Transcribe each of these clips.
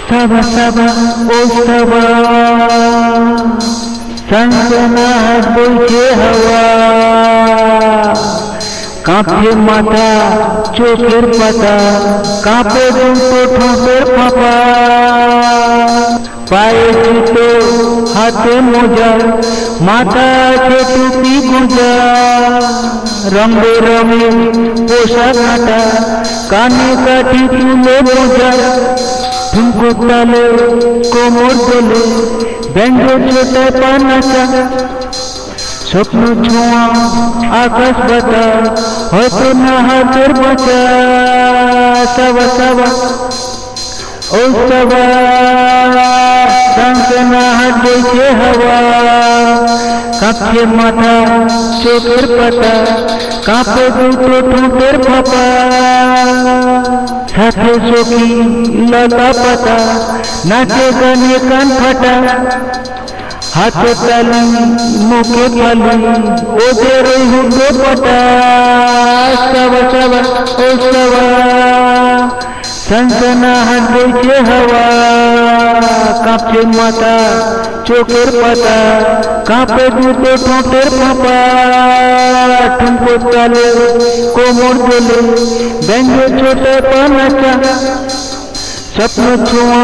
সাবা সাবা ও সাবা সনসনাহট বইছে হাওয়া কাঁপছে মাথা চোখের পাতা কাঁপে দুটো ঠোঁটের ফাঁপা পায়ে জুতো হাতে মোজা মাথা আছে টুপি গোঁজা রং বেরঙের পোশাক কাটা কানে কাঠি তুলে মোজা ঠুমকো তালে কোমর দোলে ব্যঙ্গ ছোটায় পা নাচা স্বপ্ন ছোঁয়া আকাশ বাতাস হয়তো না হাতের বাঁচা সাবা সাবা ও সাবা সনসনাহট বইছে হাওয়া কাঁপছে মাথা চোখের পাতা কাঁপে দুটো ঠোঁটের ফাঁপা সাথে সখী লতা পাতা নাচে গানে কান ফাটা হাতে তালি মুখে ফালি ওদের ওই হুডো পাটা সাবা সাবা ও সাবা সনসনাহট বইছে হাওয়া কাঁপছে মাথা চোখের পাতা কাঁপে দুটো ঠোঁটের ফাঁপা ঠুমকো তালে কোমর দোলে ব্যঙ্গ ছোটে পা নাচা স্বপ্ন ছোঁয়া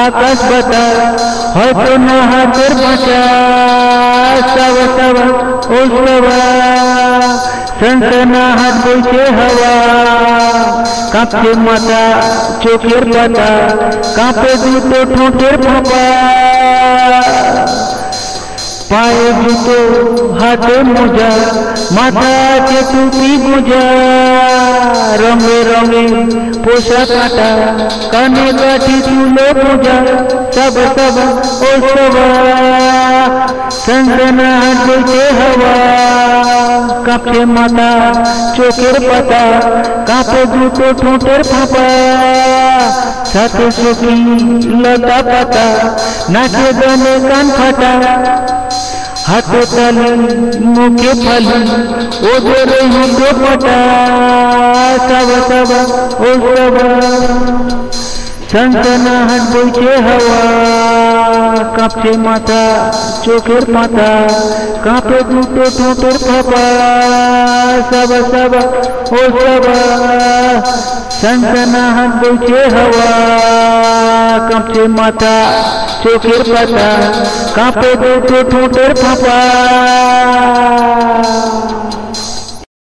আকাশ বাতাস হয়তো না হাতের বাঁচা সাবা সাবা ও সাবা সনসনাহট বইছে হাওয়া কাঁপছে মাথা চোখের পাতা কাঁপে দুটো ঠোঁটের ফাঁপা পায়ে জুতো হাতে মোজা মাথা আছে টুপি গোঁজা রঙে রঙে পোশাক কাটা কানে কাঠি তুলে মোজা সাবা সাবা ও সাবা সনসনাহট বইছে হাওয়া কাঁপছে মাথা চোখের পাতা কাঁপে দুটো ঠোঁটের ফাঁপা সাথে সখী লতা পাতা নাচে গানে কান ফাটা হাতে তালি মুখে ফালি ওদের হুডো পাটা সাবা সাবা ও সাবা সনসনাহট বইছে হাওয়া কাঁপছে মাথা চোখের পাতা কাঁপে দুটো ঠোঁটের ফাঁপা সাবা সাবা ও সাবা সনসনাহট বইছে হাওয়া কাঁপছে মাথা চোখের পাতা কাঁপে দুটো ঠোঁটের ফাঁপা।